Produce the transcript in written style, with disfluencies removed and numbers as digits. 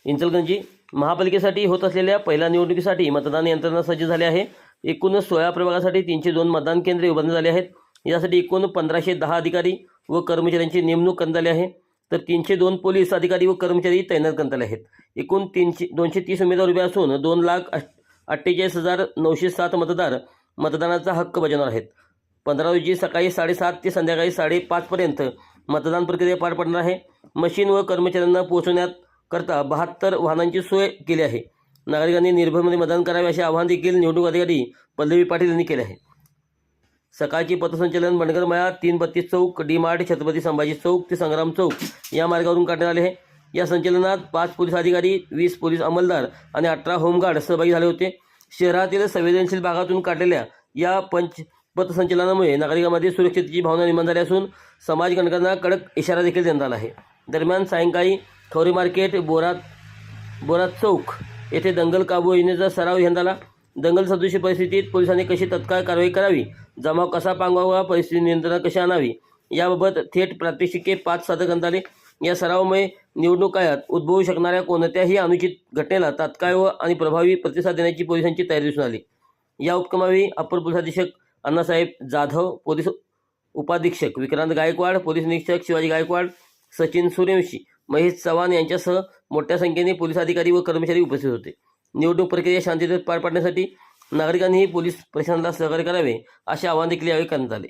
इंचलकरंजी महापालिकेसाठी होत असलेल्या पहिल्या निवडणुकीसाठी मतदान यंत्रणा सज्ज झाली आहे। एकूण 16 प्रभागासाठी 302 मतदान केंद्रे उभारण्यात आली आहेत। यासाठी एकूण 1510 अधिकारी व कर्मचाऱ्यांची नेमणूक करण्यात आली आहे। तर 302 पोलीस अधिकारी व कर्मचारी तैनात करण्यात आले आहेत। एकूण 230 उमेदवार उभे असून 2,48,907 मतदार मतदानाचा हक्क बजावणार आहेत। 15 रोजी सकाळी 7:30 ते संध्याकाळी 5:30 पर्यंत मतदान प्रक्रिया पार पडणार आहे। मशीन व कर्मचाऱ्यांना पोहोचवण्याकरता 72 वाहनांची सोय केली आहे। नागरिकांनी निर्भयपणे मतदान करावे असे आवाहन देखील निवडणूक अधिकारी पल्लवी पाटील यांनी केले आहे। सकाळची पथसंचलन बनगर मळा, 332 चौक, डी मार्ट, छत्रपती संभाजी चौक ते संग्राम चौक या मार्गावरून काढण्यात आले आहे। या संचलनात 5 पोलीस अधिकारी, 20 पोलीस अंमलदार आणि 18 होमगार्ड सहभागी झाले होते। शहरातील संवेदनशील भागातून काढलेल्या या पथसंचलनामुळे नागरिकांमध्ये सुरक्षिततेची भावना निर्माण झाली असून समाजकंटकांना कडक इशारा देखील देण्यात आला आहे। दरम्यान सायंकाळी खवरे मार्केट, बोरात चौक येथे दंगल काबू योजनेचा सराव घेण्यात आला। दंगल सदृश परिस्थितीत पोलिसांनी कशी तत्काळ कारवाई करावी, जमाव कसा पांगवावा, परिस्थिती नियंत्रणात कशी आणावी याबाबत थेट प्रात्यक्षिके 5 सादर करण्यात आले। या सरावामुळे निवडणूक काळात उद्भवू शकणाऱ्या कोणत्याही अनुचित घटनेला तात्काळ आणि प्रभावी प्रतिसाद देण्याची पोलिसांची तयारी दिसून आली। या उपक्रमावेळी अप्पर पोलीस अधीक्षक अण्णासाहेब जाधव, पोलीस उपाधीक्षक विक्रांत गायकवाड, पोलीस निरीक्षक शिवाजी गायकवाड, सचिन सूर्यवंशी, महेश चव्हाण यांच्यासह मोठ्या संख्येने पोलीस अधिकारी व कर्मचारी उपस्थित होते। निवडणूक प्रक्रिया शांततेत पार पाडण्यासाठी नागरिकांनीही पोलीस प्रशासनाला सहकार्य करावे असे आवाहन देखील यावेळी करण्यात आले।